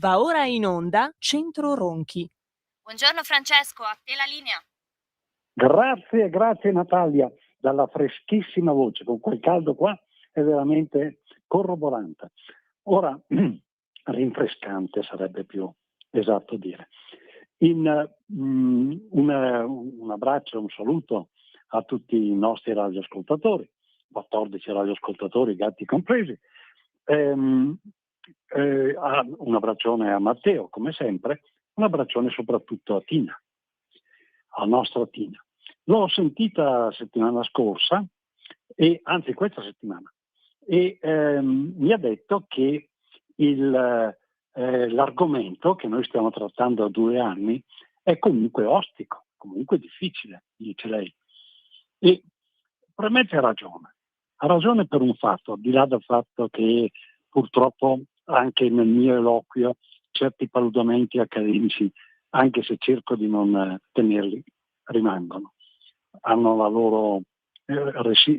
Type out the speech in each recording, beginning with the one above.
Va ora in onda Centro Ronchi. Buongiorno Francesco, a te la linea. Grazie Natalia, dalla freschissima voce, con quel caldo qua è veramente corroborante. Ora, rinfrescante sarebbe più esatto dire. Un abbraccio, un saluto a tutti i nostri radioascoltatori, 14 radioascoltatori, gatti compresi. Un abbraccione a Matteo, come sempre, un abbraccione soprattutto a Tina, alla nostra Tina. L'ho sentita settimana scorsa, anzi questa settimana, e mi ha detto che l'argomento che noi stiamo trattando da 2 anni è comunque ostico, comunque difficile, dice lei. E probabilmente ha ragione per un fatto, al di là del fatto che purtroppo anche nel mio eloquio certi paludamenti accademici, anche se cerco di non tenerli, rimangono, hanno la loro,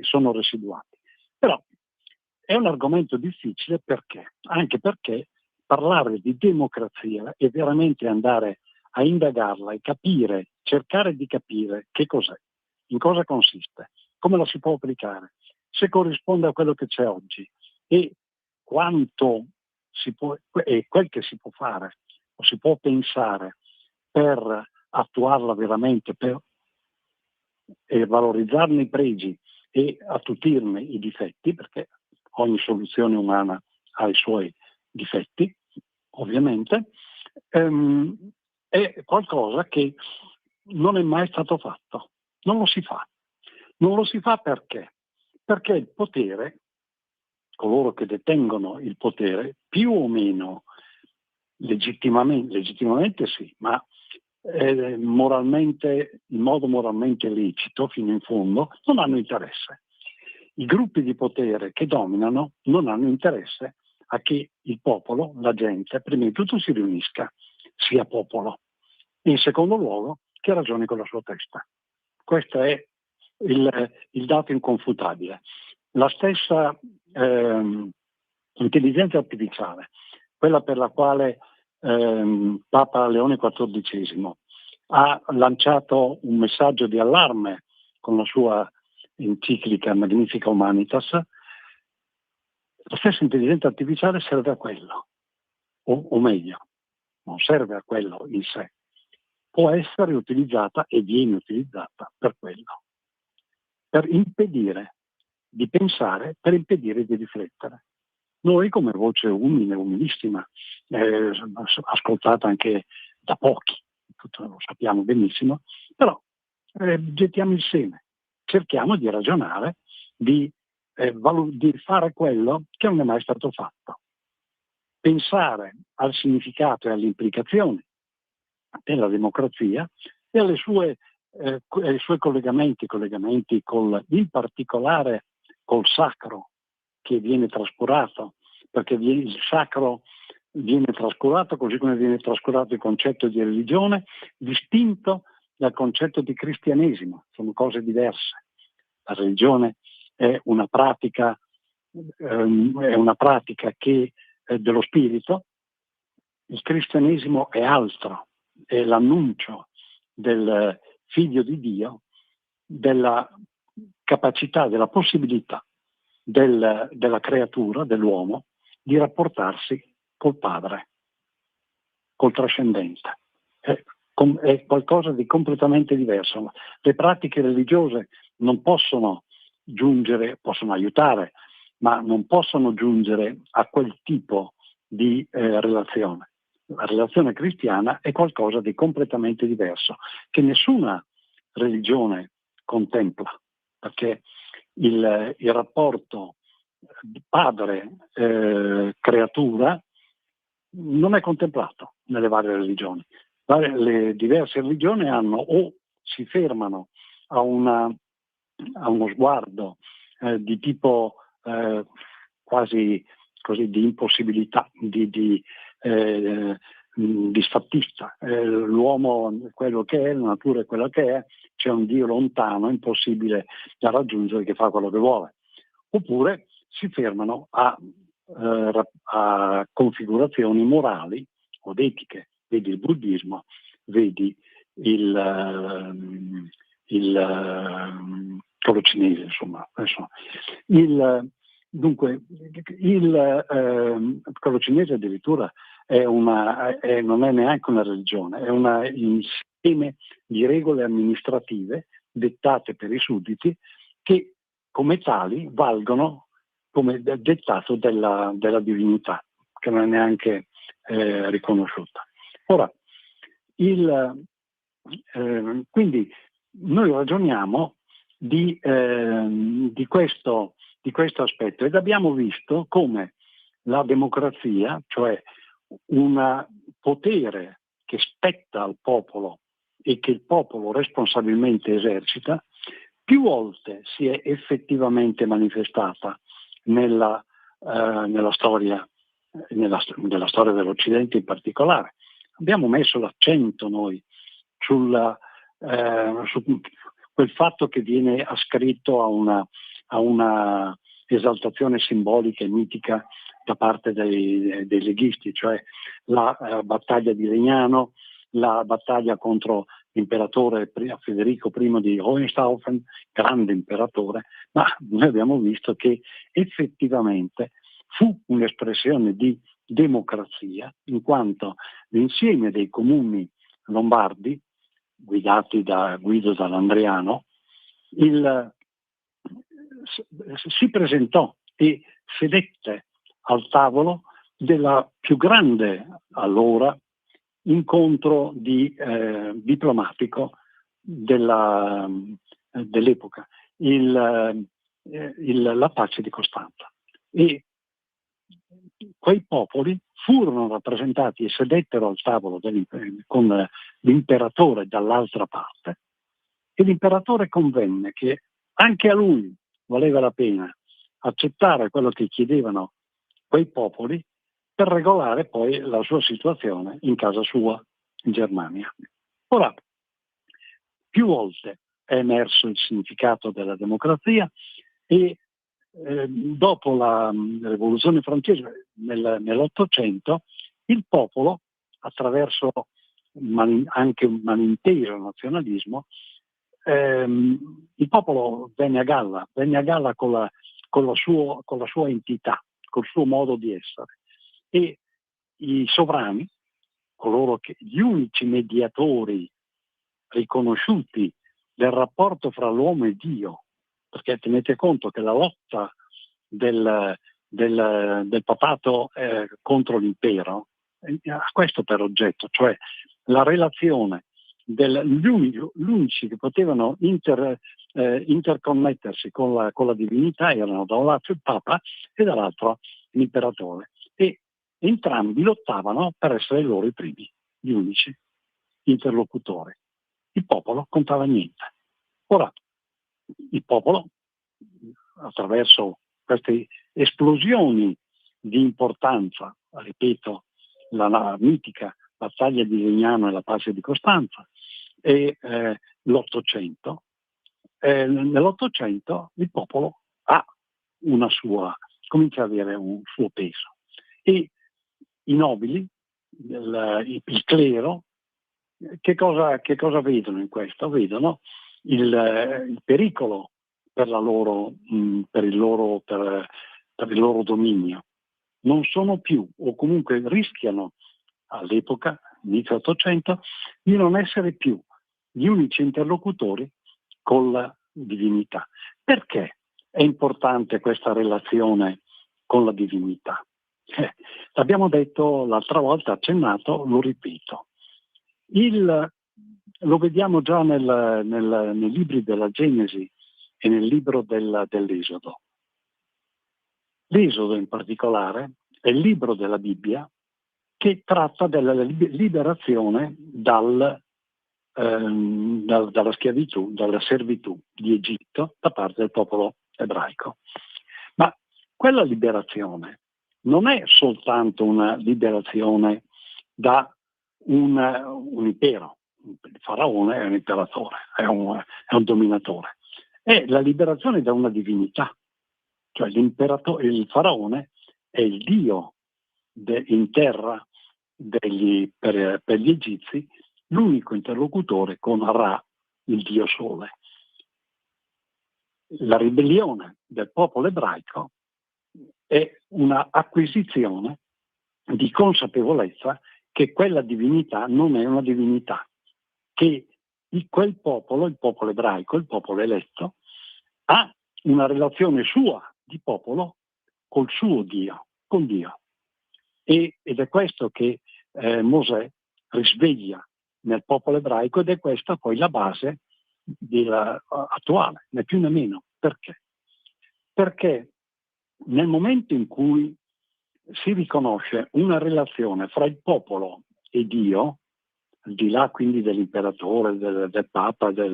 sono residuati. Però è un argomento difficile perché? Anche perché parlare di democrazia è veramente andare a indagarla e capire, cercare di capire che cos'è, in cosa consiste, come la si può applicare, se corrisponde a quello che c'è oggi e quanto si può, e quel che si può fare o si può pensare per attuarla veramente, per valorizzarne i pregi e attutirne i difetti, perché ogni soluzione umana ha i suoi difetti, ovviamente, è qualcosa che non è mai stato fatto. Non lo si fa. Non lo si fa perché? Perché il potere, coloro che detengono il potere, più o meno legittimamente sì, ma moralmente, in modo moralmente lecito fino in fondo, non hanno interesse. I gruppi di potere che dominano non hanno interesse a che il popolo, la gente, prima di tutto si riunisca, sia popolo, e in secondo luogo che ragioni con la sua testa. Questo è il dato inconfutabile. La stessa intelligenza artificiale, quella per la quale Papa Leone XIV ha lanciato un messaggio di allarme con la sua enciclica Magnifica Humanitas, la stessa intelligenza artificiale serve a quello, o meglio, non serve a quello in sé, può essere utilizzata e viene utilizzata per quello, per impedire di pensare, per impedire di riflettere. Noi come voce umile, umilissima, ascoltata anche da pochi, tutto lo sappiamo benissimo, però gettiamo il seme, cerchiamo di ragionare, di fare quello che non è mai stato fatto. Pensare al significato e alle implicazioni della democrazia e ai suoi collegamenti in particolare col sacro che viene trascurato, perché il sacro viene trascurato così come viene trascurato il concetto di religione, distinto dal concetto di cristianesimo, sono cose diverse. La religione è una pratica che dello spirito, il cristianesimo è altro, è l'annuncio del figlio di Dio, della capacità, della possibilità della creatura, dell'uomo, di rapportarsi col Padre, col trascendente. È qualcosa di completamente diverso. Le pratiche religiose non possono giungere, possono aiutare, ma non possono giungere a quel tipo di relazione. La relazione cristiana è qualcosa di completamente diverso, che nessuna religione contempla, perché il rapporto padre-creatura non è contemplato nelle varie religioni. Le diverse religioni hanno o si fermano a uno sguardo di tipo quasi così di impossibilità, di sfattista. L'uomo è quello che è, la natura è quella che è, c'è un Dio lontano, impossibile da raggiungere, che fa quello che vuole. Oppure si fermano a configurazioni morali od etiche, vedi il buddismo, vedi quello cinese, insomma. Dunque, quello cinese addirittura non è neanche una religione, è un insieme di regole amministrative dettate per i sudditi che come tali valgono come dettato della divinità, che non è neanche riconosciuta. Ora, quindi noi ragioniamo di questo aspetto ed abbiamo visto come la democrazia, cioè un potere che spetta al popolo e che il popolo responsabilmente esercita, più volte si è effettivamente manifestata nella storia dell'Occidente in particolare. Abbiamo messo l'accento noi su quel fatto che viene ascritto a una esaltazione simbolica e mitica da parte dei leghisti, cioè la battaglia di Legnano, la battaglia contro l'imperatore Federico I di Hohenstaufen, grande imperatore, ma noi abbiamo visto che effettivamente fu un'espressione di democrazia, in quanto l'insieme dei comuni lombardi, guidati da Guido Dall'Andriano, si presentò e sedette al tavolo della più grande allora incontro diplomatico dell'epoca, la pace di Costanza. E quei popoli furono rappresentati e sedettero al tavolo con l'imperatore dall'altra parte, e l'imperatore convenne che anche a lui valeva la pena accettare quello che chiedevano quei popoli per regolare poi la sua situazione in casa sua in Germania. Ora, più volte è emerso il significato della democrazia e dopo la rivoluzione francese nell'Ottocento il popolo, attraverso anche un malinteso nazionalismo, il popolo venne a galla con la sua entità, col suo modo di essere, e i sovrani, gli unici mediatori riconosciuti del rapporto fra l'uomo e Dio, perché tenete conto che la lotta del papato contro l'impero ha questo per oggetto, cioè la relazione gli unici che potevano interconnettersi con la divinità erano da un lato il Papa e dall'altro l'imperatore, e entrambi lottavano per essere loro i primi, gli unici interlocutori. Il popolo contava niente. Ora, il popolo, attraverso queste esplosioni di importanza, ripeto, la mitica battaglia di Legnano e la pace di Costanza, e l'Ottocento, nell'Ottocento il popolo comincia ad avere un suo peso, e i nobili, il clero, che cosa vedono in questo? Vedono il pericolo per il loro dominio. Non sono più, o comunque rischiano all'epoca, inizio Ottocento, di non essere più gli unici interlocutori con la divinità. Perché è importante questa relazione con la divinità? L'abbiamo detto l'altra volta, accennato, lo ripeto. Lo vediamo già nei libri della Genesi e nel libro dell'Esodo. L'Esodo in particolare è il libro della Bibbia che tratta della liberazione dalla schiavitù, dalla servitù di Egitto da parte del popolo ebraico. Ma quella liberazione non è soltanto una liberazione da un impero. Il faraone è un imperatore, è un dominatore. È la liberazione da una divinità, cioè il faraone è il dio in terra per gli egizi, l'unico interlocutore con Ra, il dio sole. La ribellione del popolo ebraico è una acquisizione di consapevolezza che quella divinità non è una divinità, che quel popolo, il popolo ebraico, il popolo eletto, ha una relazione sua di popolo col suo Dio, con Dio. Ed è questo che Mosè risveglia nel popolo ebraico, ed è questa poi la base attuale, né più né meno. Perché? Perché nel momento in cui si riconosce una relazione fra il popolo e Dio, al di là quindi dell'imperatore, del papa, dei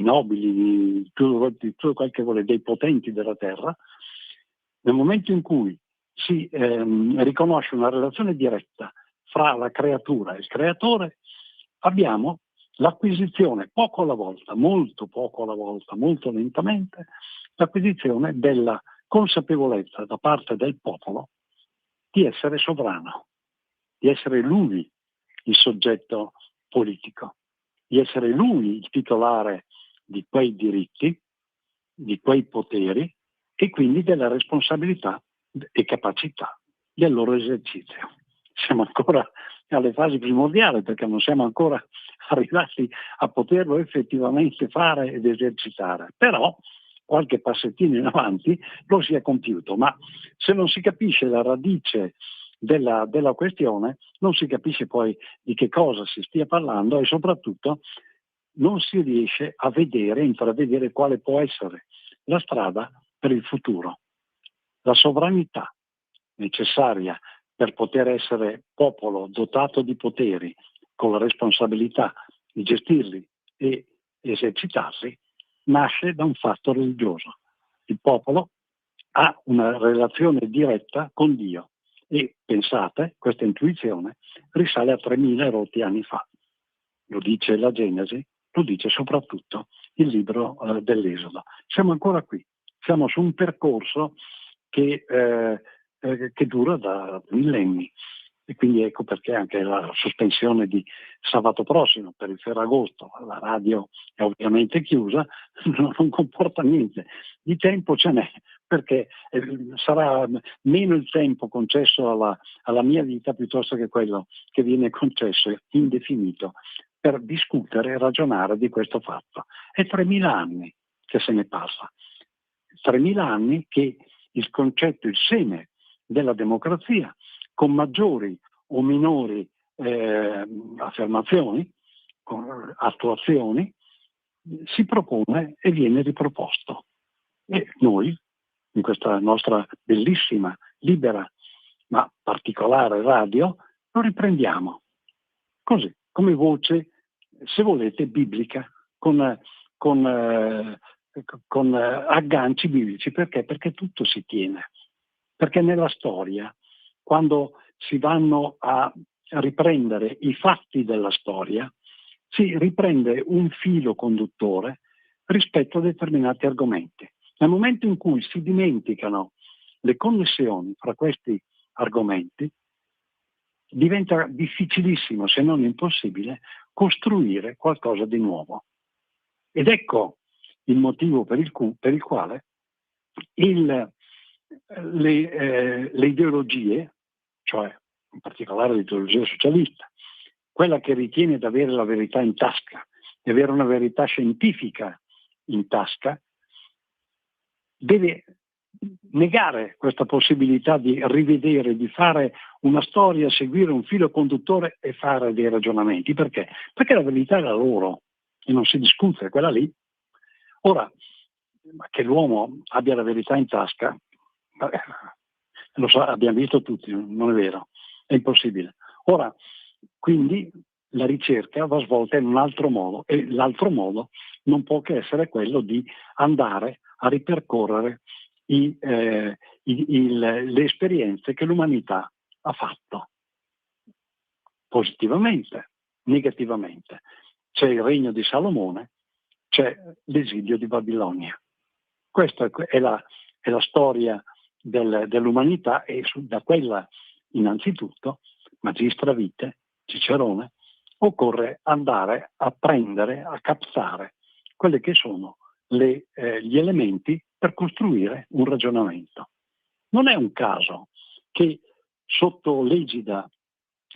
nobili, di tutto quel che vuole, dei potenti della terra, nel momento in cui si riconosce una relazione diretta fra la creatura e il creatore, abbiamo l'acquisizione poco alla volta, molto poco alla volta, molto lentamente, l'acquisizione della consapevolezza da parte del popolo di essere sovrano, di essere lui il soggetto politico, di essere lui il titolare di quei diritti, di quei poteri e quindi della responsabilità e capacità del loro esercizio. Siamo ancora alle fasi primordiali perché non siamo ancora arrivati a poterlo effettivamente fare ed esercitare, però qualche passettino in avanti lo si è compiuto, ma se non si capisce la radice della questione non si capisce poi di che cosa si stia parlando e soprattutto non si riesce a vedere, intravedere quale può essere la strada per il futuro. La sovranità necessaria per poter essere popolo dotato di poteri con la responsabilità di gestirli e esercitarli nasce da un fatto religioso. Il popolo ha una relazione diretta con Dio e pensate, questa intuizione risale a 3000 rotti anni fa. Lo dice la Genesi, lo dice soprattutto il libro dell'Esodo. Siamo ancora qui, siamo su un percorso che dura da millenni. E quindi ecco perché anche la sospensione di sabato prossimo per il Ferragosto, la radio è ovviamente chiusa, non comporta niente. Di tempo ce n'è, perché sarà meno il tempo concesso alla mia vita piuttosto che quello che viene concesso indefinito per discutere e ragionare di questo fatto. È 3000 anni che se ne passa. 3000 anni che il concetto, il seme della democrazia, con maggiori o minori affermazioni, con attuazioni, si propone e viene riproposto. E noi, in questa nostra bellissima, libera, ma particolare radio, lo riprendiamo. Così, come voce, se volete, biblica, con agganci biblici. Perché? Perché tutto si tiene. Perché nella storia, quando si vanno a riprendere i fatti della storia, si riprende un filo conduttore rispetto a determinati argomenti. Nel momento in cui si dimenticano le connessioni fra questi argomenti, diventa difficilissimo, se non impossibile, costruire qualcosa di nuovo. Ed ecco il motivo per il quale le ideologie, cioè in particolare l'ideologia socialista, quella che ritiene di avere la verità in tasca, di avere una verità scientifica in tasca, deve negare questa possibilità di rivedere, di fare una storia, seguire un filo conduttore e fare dei ragionamenti. Perché? Perché la verità è la loro e non si discute, è quella lì. Ora, che l'uomo abbia la verità in tasca, lo so, abbiamo visto tutti, non è vero, è impossibile. Ora, quindi la ricerca va svolta in un altro modo e l'altro modo non può che essere quello di andare a ripercorrere le esperienze che l'umanità ha fatto, positivamente, negativamente. C'è il regno di Salomone, c'è l'esilio di Babilonia. Questa è la storia dell'umanità e da quella Innanzitutto, magistra vitae, Cicerone, occorre andare a prendere, a captare quelli che sono gli elementi per costruire un ragionamento. Non è un caso che sotto l'egida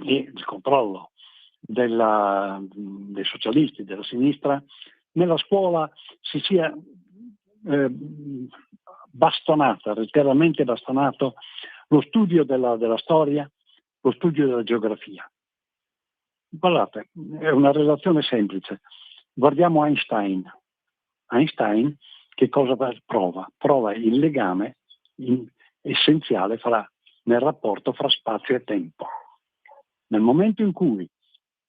e il controllo dei socialisti, della sinistra, nella scuola si sia bastonata, letteralmente bastonato, lo studio della storia, lo studio della geografia. Guardate, è una relazione semplice. Guardiamo Einstein. Einstein che cosa prova? Prova il legame essenziale nel rapporto fra spazio e tempo. Nel momento in cui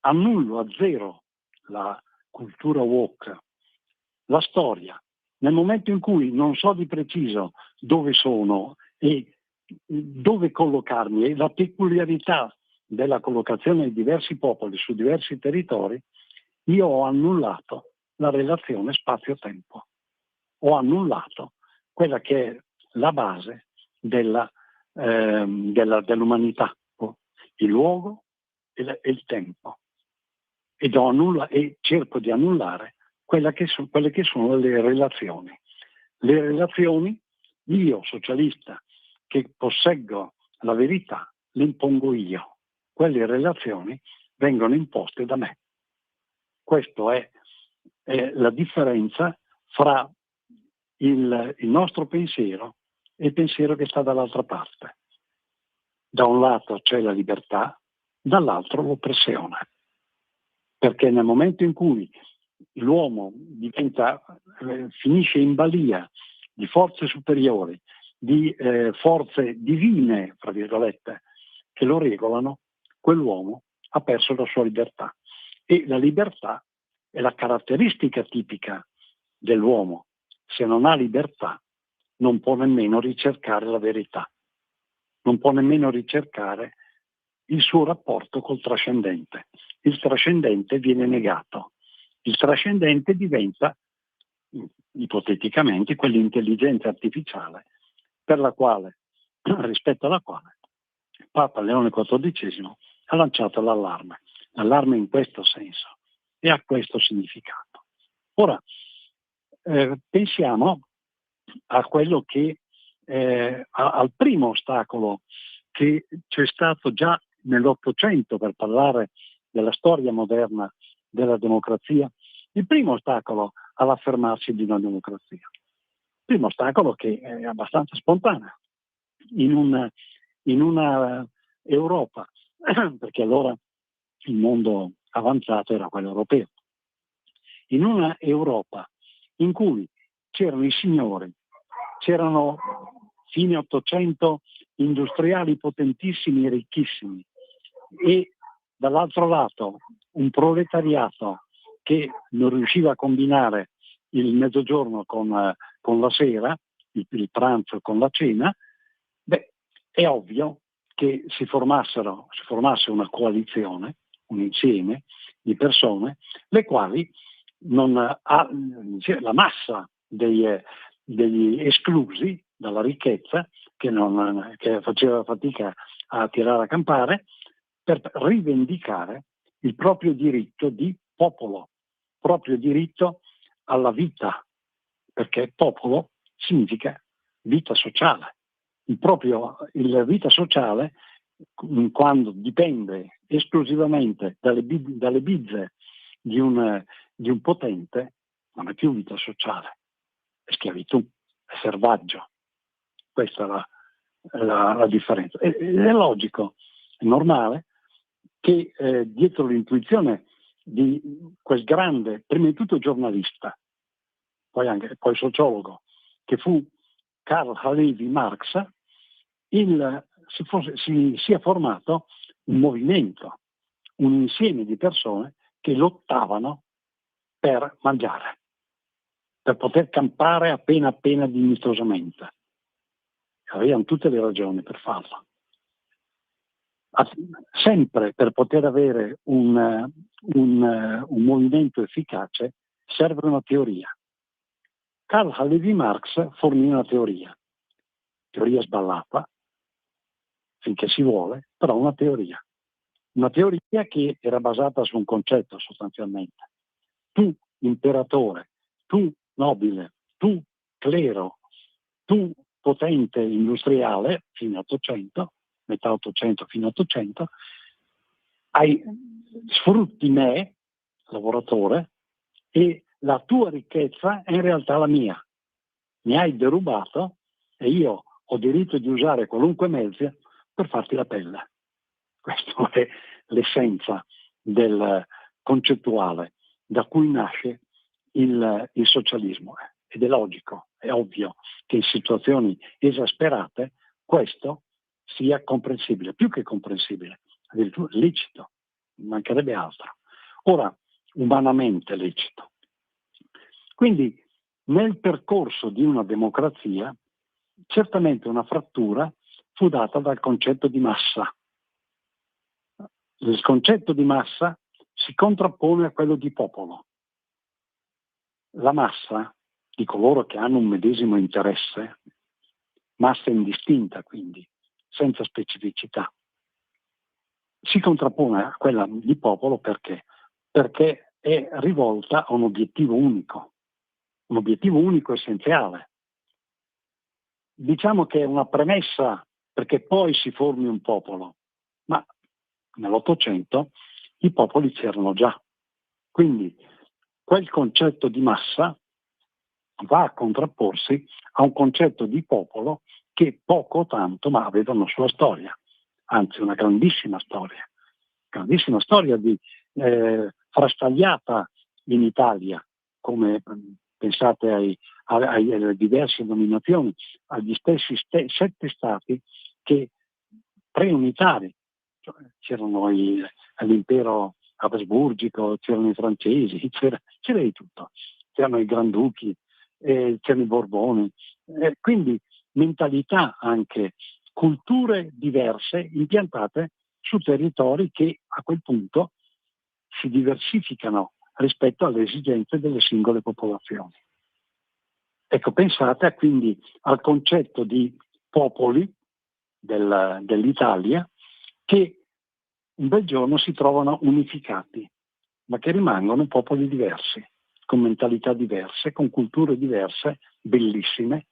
annullo a zero la cultura woke, la storia, nel momento in cui non so di preciso dove sono e dove collocarmi e la peculiarità della collocazione di diversi popoli su diversi territori, io ho annullato la relazione spazio-tempo. Ho annullato quella che è la base dell'umanità, il luogo e il tempo. E cerco di annullare quelle che sono le relazioni. Le relazioni, io socialista che posseggo la verità, le impongo io. Quelle relazioni vengono imposte da me. Questa è la differenza fra il nostro pensiero e il pensiero che sta dall'altra parte. Da un lato c'è la libertà, dall'altro l'oppressione. Perché nel momento in cui l'uomo finisce in balia di forze superiori, di forze divine, tra virgolette, che lo regolano, quell'uomo ha perso la sua libertà. E la libertà è la caratteristica tipica dell'uomo. Se non ha libertà, non può nemmeno ricercare la verità, non può nemmeno ricercare il suo rapporto col trascendente. Il trascendente viene negato. Il trascendente diventa, ipoteticamente, quell'intelligenza artificiale rispetto alla quale Papa Leone XIV ha lanciato l'allarme. L'allarme in questo senso e ha questo significato. Ora, pensiamo a quello che al primo ostacolo che c'è stato già nell'Ottocento per parlare della storia moderna della democrazia, il primo ostacolo all'affermarsi di una democrazia. Il primo ostacolo che è abbastanza spontaneo in una Europa, perché allora il mondo avanzato era quello europeo, in una Europa in cui c'erano i signori, c'erano fine Ottocento industriali potentissimi e ricchissimi e dall'altro lato un proletariato che non riusciva a combinare il mezzogiorno con la sera, il pranzo con la cena, è ovvio che si formasse una coalizione, un insieme di persone, le quali la massa degli esclusi dalla ricchezza, che faceva fatica a tirare a campare, per rivendicare il proprio diritto di popolo, proprio diritto alla vita, perché popolo significa vita sociale. Il vita sociale, quando dipende esclusivamente dalle bizze di un potente, non è più vita sociale, è schiavitù, è servaggio. Questa è la differenza. Ed è logico, è normale che dietro l'intuizione di quel grande, prima di tutto giornalista, poi sociologo, che fu Karl Halevi Marx, si sia formato un movimento, un insieme di persone che lottavano per mangiare, per poter campare appena dignitosamente. Avevano tutte le ragioni per farlo. Sempre per poter avere un movimento efficace serve una teoria. Karl Halevi Marx fornì una teoria sballata, finché si vuole, però una teoria che era basata su un concetto sostanzialmente. Tu imperatore, tu nobile, tu clero, tu potente industriale fino a metà 800 fino a 800, sfrutti me, lavoratore, e la tua ricchezza è in realtà la mia. Mi hai derubato e io ho diritto di usare qualunque mezzo per farti la pelle. Questa è l'essenza del concettuale da cui nasce il socialismo. Ed è logico, è ovvio che in situazioni esasperate questo sia comprensibile, più che comprensibile, addirittura licito, mancherebbe altro. Ora, umanamente lecito. Quindi nel percorso di una democrazia certamente una frattura fu data dal concetto di massa. Il concetto di massa si contrappone a quello di popolo. La massa di coloro che hanno un medesimo interesse, massa indistinta quindi, senza specificità, si contrappone a quella di popolo perché? Perché è rivolta a un obiettivo unico essenziale. Diciamo che è una premessa perché poi si formi un popolo, ma nell'Ottocento i popoli c'erano già. Quindi quel concetto di massa va a contrapporsi a un concetto di popolo che poco o tanto ma aveva una sua storia, anzi una grandissima storia di frastagliata in Italia, come pensate alle diverse nominazioni, agli stessi 7 stati che preunitari, cioè, c'erano l'impero habsburgico, c'erano i francesi, c'era di tutto, c'erano i granduchi, c'erano i Borboni, quindi mentalità anche, culture diverse impiantate su territori che a quel punto si diversificano rispetto alle esigenze delle singole popolazioni. Ecco, pensate quindi al concetto di popoli dell'Italia che un bel giorno si trovano unificati, ma che rimangono popoli diversi, con mentalità diverse, con culture diverse, bellissime,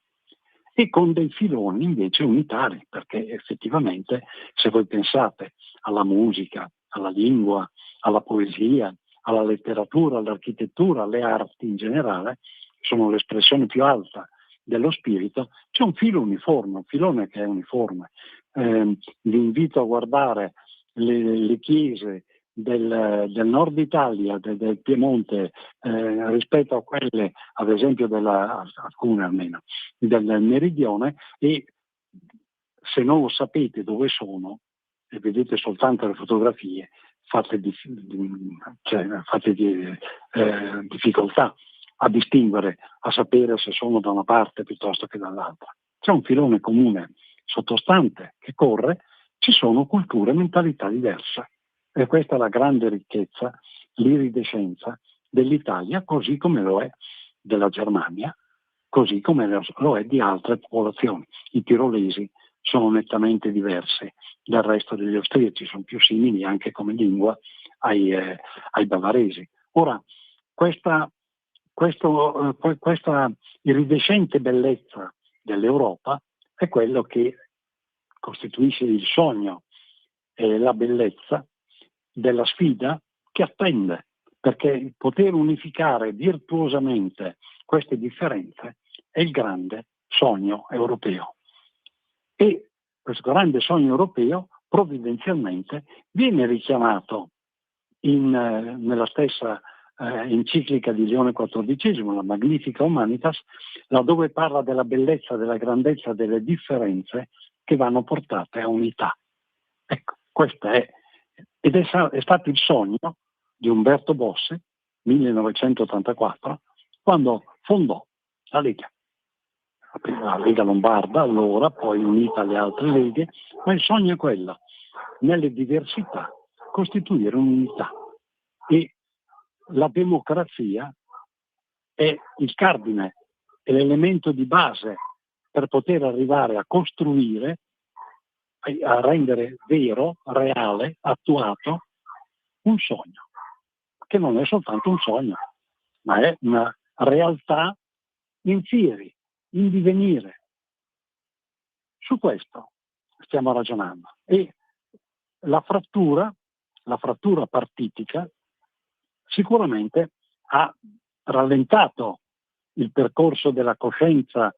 e con dei filoni invece unitari, perché effettivamente se voi pensate alla musica, alla lingua, alla poesia, alla letteratura, all'architettura, alle arti in generale, sono l'espressione più alta dello spirito, c'è un filo uniforme, un filone che è uniforme. Vi invito a guardare le chiese del nord Italia, del Piemonte, rispetto a quelle, ad esempio, alcune almeno, del meridione, e se non lo sapete dove sono e vedete soltanto le fotografie, fate difficoltà a distinguere, a sapere se sono da una parte piuttosto che dall'altra. C'è un filone comune sottostante che corre, ci sono culture e mentalità diverse. E questa è la grande ricchezza, l'iridescenza dell'Italia, così come lo è della Germania, così come lo è di altre popolazioni. I tirolesi sono nettamente diversi dal resto degli austriaci, sono più simili anche come lingua ai bavaresi. Ora, questa iridescente bellezza dell'Europa è quello che costituisce il sogno e la bellezza della sfida che attende, perché il poter unificare virtuosamente queste differenze è il grande sogno europeo. E questo grande sogno europeo provvidenzialmente viene richiamato nella stessa enciclica di Leone XIV, la Magnifica Humanitas, laddove parla della bellezza, della grandezza delle differenze che vanno portate a unità. Ecco, questo è stato il sogno di Umberto Bossi, 1984, quando fondò la Lega Lombarda, allora, poi unita alle altre leghe, ma il sogno è quello, nelle diversità costituire un'unità. E la democrazia è il cardine, è l'elemento di base per poter arrivare a costruire a rendere vero, reale, attuato un sogno, che non è soltanto un sogno, ma è una realtà in fieri, in divenire. Su questo stiamo ragionando. E la frattura partitica sicuramente ha rallentato il percorso della coscienza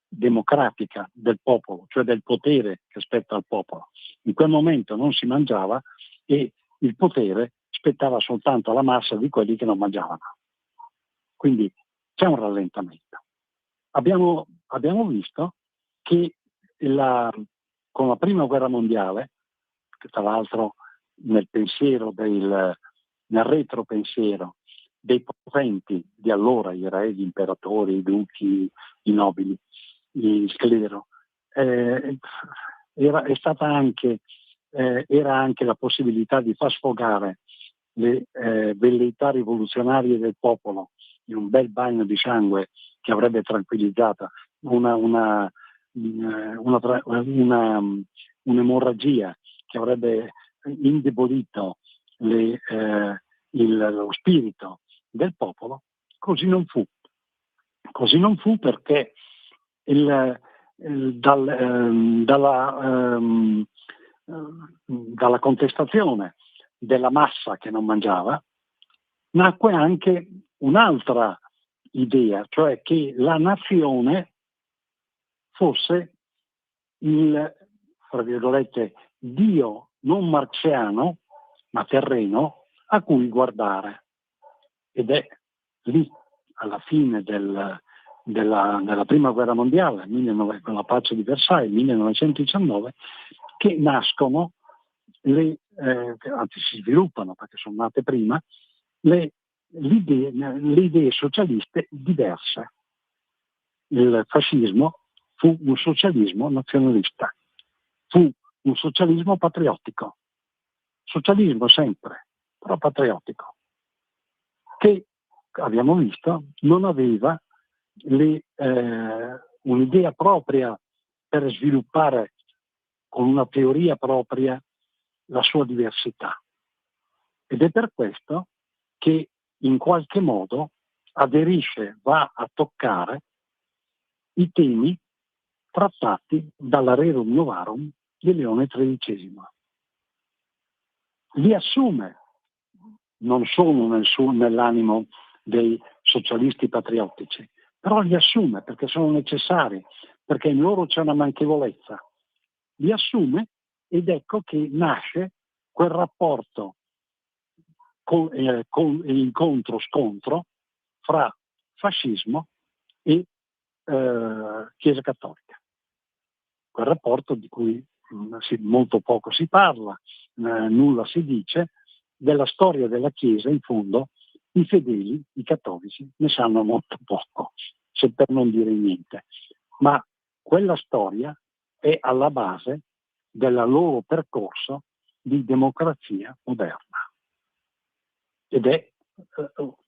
democratica del popolo, cioè del potere che spetta al popolo. In quel momento non si mangiava e il potere spettava soltanto alla massa di quelli che non mangiavano. Quindi c'è un rallentamento. Abbiamo visto che con la prima guerra mondiale, che tra l'altro nel retropensiero dei potenti di allora, i re, gli imperatori, i duchi, i nobili, gli sclero, era anche la possibilità di far sfogare le velleità rivoluzionarie del popolo in un bel bagno di sangue che avrebbe tranquillizzato un'emorragia che avrebbe indebolito lo spirito del popolo. Così non fu. Così non fu perché dalla contestazione della massa che non mangiava nacque anche un'altra idea, cioè che la nazione fosse il, fra virgolette, Dio non marziano ma terreno a cui guardare. Ed è lì, alla fine della prima guerra mondiale, con la pace di Versailles, 1919, che nascono anzi si sviluppano perché sono nate prima, le idee socialiste diverse. Il fascismo fu un socialismo nazionalista, fu un socialismo patriottico, socialismo sempre, però patriottico, che abbiamo visto non aveva un'idea propria per sviluppare con una teoria propria la sua diversità. Ed è per questo che in qualche modo va a toccare i temi trattati dalla Rerum Novarum di Leone XIII. Li assume non solo nell'animo dei socialisti patriottici, però li assume perché sono necessari, perché in loro c'è una manchevolezza. Li assume ed ecco che nasce quel rapporto con incontro-scontro fra fascismo e Chiesa Cattolica. Quel rapporto di cui molto poco si parla, nulla si dice, della storia della Chiesa in fondo i fedeli, i cattolici, ne sanno molto poco, se per non dire niente. Ma quella storia è alla base del loro percorso di democrazia moderna. Ed è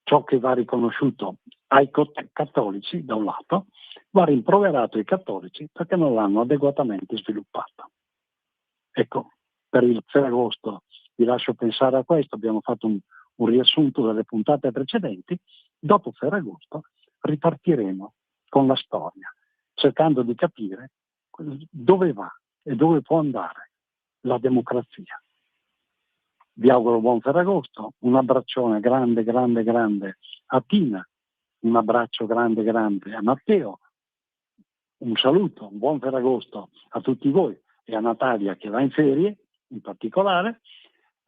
ciò che va riconosciuto ai cattolici da un lato, va rimproverato ai cattolici perché non l'hanno adeguatamente sviluppato. Ecco, per il Ferragosto vi lascio pensare a questo, abbiamo fatto un riassunto delle puntate precedenti. Dopo Ferragosto ripartiremo con la storia, cercando di capire dove va e dove può andare la democrazia. Vi auguro buon Ferragosto, un abbraccione grande a Tina, un abbraccio grande a Matteo, un saluto, un buon Ferragosto a tutti voi e a Natalia che va in ferie in particolare.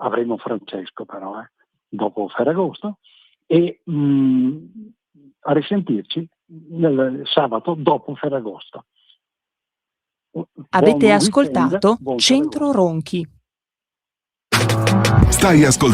Avremo Francesco però dopo Ferragosto e a risentirci nel sabato dopo Ferragosto. Avete Buon ascoltato weekend, buon Centro Ferragosto. Ronchi. Stai ascoltando